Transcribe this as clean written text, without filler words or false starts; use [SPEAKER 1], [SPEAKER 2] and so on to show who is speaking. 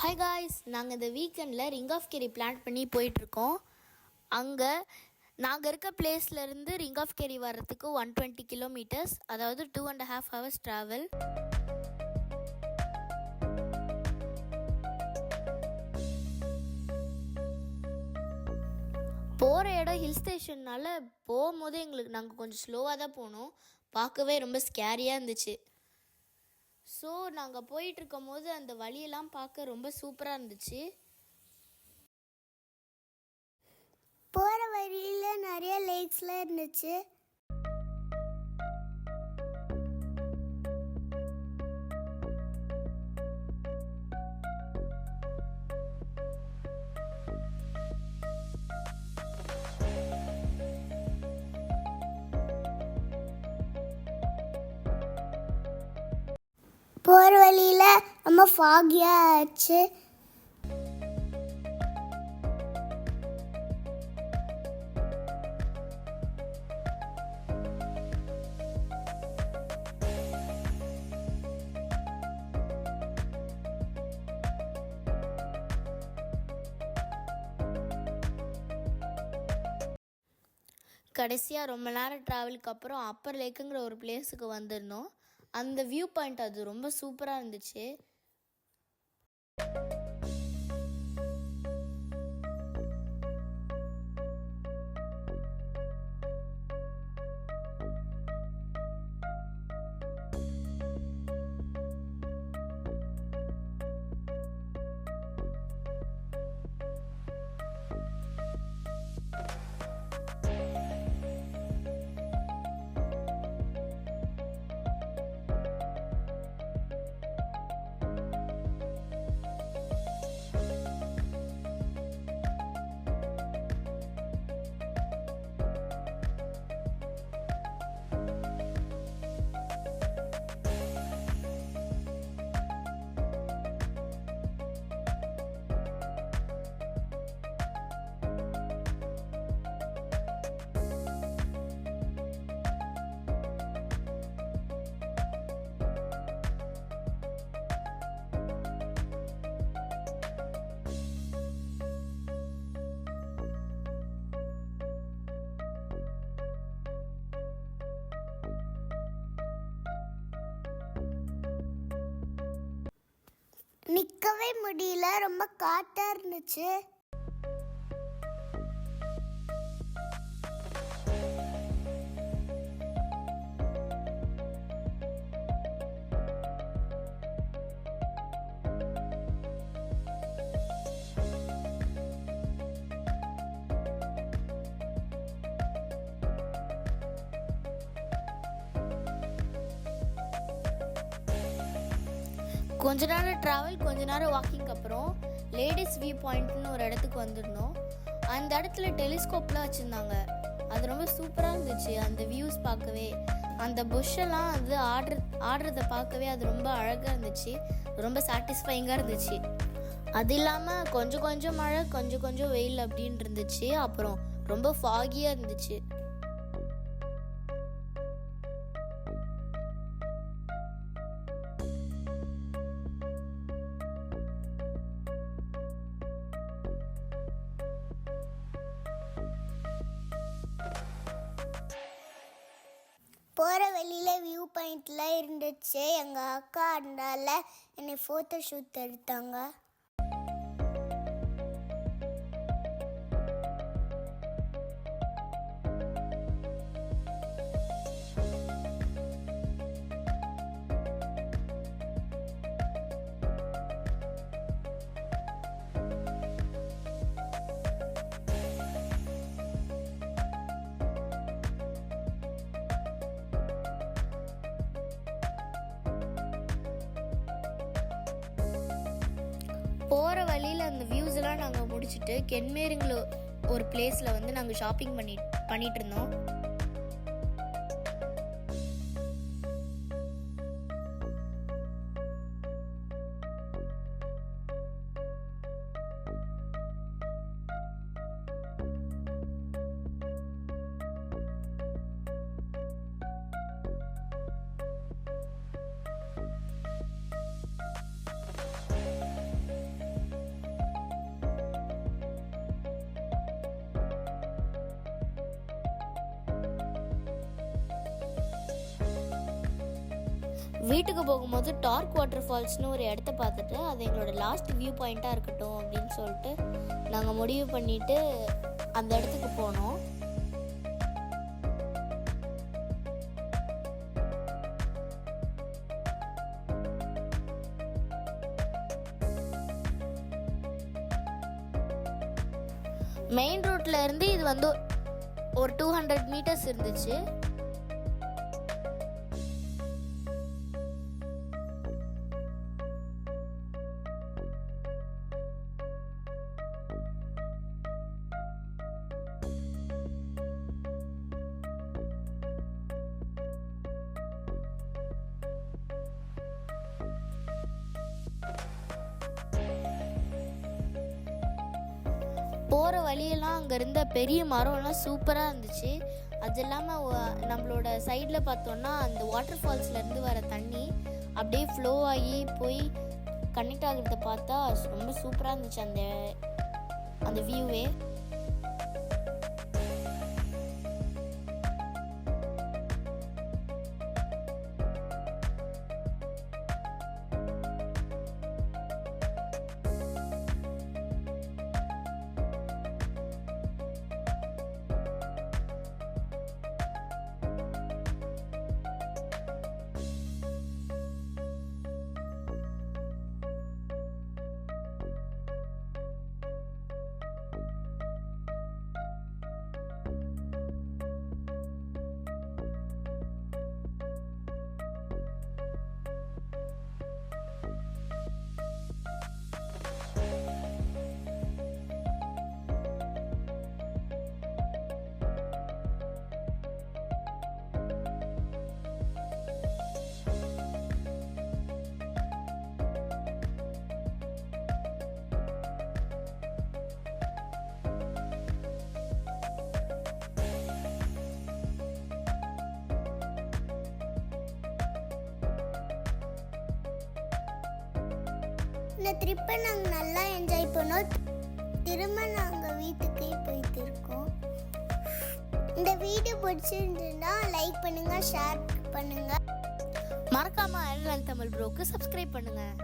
[SPEAKER 1] Hi guys, நாங்கள் இந்த வீக்கெண்டில் ரிங் ஆஃப் கேரி பிளான் பண்ணி போயிட்டுருக்கோம். அங்கே நாங்கள் இருக்க பிளேஸ்லேருந்து ரிங் ஆஃப் கேரி வர்றதுக்கு 120 கிலோமீட்டர்ஸ், அதாவது 2.5 hours ட்ராவல். போகிற இடம் ஹில் ஸ்டேஷன்னால் போகும்போது நாங்கள் கொஞ்சம் ஸ்லோவாக தான் போனோம். பார்க்கவே ரொம்ப ஸ்கேரியாக இருந்துச்சு. ஸோ நாங்கள் போயிட்டுருக்கும் போது அந்த வழியெல்லாம் பார்க்க ரொம்ப சூப்பராக இருந்துச்சு.
[SPEAKER 2] போகிற வழியில் நிறைய லேக்ஸ்லாம் இருந்துச்சு. போகிற வழியில் ரொம்ப ஃபாகியாக ஆச்சு.
[SPEAKER 1] கடைசியாக ரொம்ப நேரம் ட்ராவலுக்கு அப்புறம் அப்பர் லேக்குங்கிற ஒரு பிளேஸுக்கு வந்திருந்தோம். அந்த வியூ பாயிண்ட் அது ரொம்ப சூப்பராக இருந்துச்சு. நிற்கவே முடியல, ரொம்ப காட்டாக இருந்துச்சு. கொஞ்ச நேரம் ட்ராவல், கொஞ்ச நேரம் வாக்கிங் அப்புறம் லேடிஸ் வியூ பாயிண்ட்னு ஒரு இடத்துக்கு வந்திருந்தோம். அந்த இடத்துல டெலிஸ்கோப்லாம் வச்சுருந்தாங்க. அது ரொம்ப சூப்பராக இருந்துச்சு. அந்த வியூஸ் பார்க்கவே, அந்த புஷ்ஷெல்லாம் அது ஆடுறதை பார்க்கவே அது ரொம்ப அழகாக இருந்துச்சு. ரொம்ப சாட்டிஸ்ஃபைங்காக இருந்துச்சு. அது இல்லாமல் கொஞ்சம் கொஞ்சம் மழை, கொஞ்சம் கொஞ்சம் வெயில் அப்படின்னு இருந்துச்சு. அப்புறம் ரொம்ப ஃபாகியாக இருந்துச்சு.
[SPEAKER 2] போகிற வழியில் வியூ பாயிண்ட்லாம் இருந்துச்சு. எங்கள் அக்கா அண்டால என்னை ஃபோட்டோ ஷூட் எடுத்தாங்க.
[SPEAKER 1] போகிற வழியில் அந்த வியூஸ் எல்லாம் நாங்கள் முடிச்சுட்டு கென்மேருங்கிற ஒரு பிளேஸில் வந்து நாங்கள் ஷாப்பிங் பண்ணிட்டு இருந்தோம். வீட்டுக்கு போகும்போது டார்க் வாட்டர் ஃபால்ஸ்னு ஒரு இடத்த பார்த்துட்டு அது எங்களோட லாஸ்ட் வியூ பாயிண்ட்டாக இருக்கட்டும் அப்படின்னு சொல்லிட்டு நாங்கள் முடிவு பண்ணிவிட்டு அந்த இடத்துக்கு போனோம். மெயின் ரோட்ல இருந்து இது வந்து ஒரு 200 மீட்டர்ஸ் இருந்துச்சு. போகிற வழியெல்லாம் அங்கே இருந்த பெரிய மரம்லாம் சூப்பராக இருந்துச்சு. அது இல்லாமல் நம்மளோட சைடில் பார்த்தோன்னா அந்த வாட்டர் ஃபால்ஸ்லேருந்து வர தண்ணி அப்படியே ஃப்ளோ ஆகி போய் கனெக்ட் ஆகிறத பார்த்தா ரொம்ப சூப்பராக இருந்துச்சு அந்த வியூவே.
[SPEAKER 2] இந்த ட்ரிப்பை நாங்கள் நல்லா என்ஜாய் பண்ணோம். திரும்ப நாங்கள் வீட்டுக்கே போயிட்டு இருக்கோம். இந்த வீடியோ பிடிச்சிருந்துன்னா லைக் பண்ணுங்கள், ஷேர் பண்ணுங்கள்.
[SPEAKER 1] மறக்காமல் அயர்லாந்து தமிழ் ப்ரோக்கு சப்ஸ்கிரைப் பண்ணுங்கள்.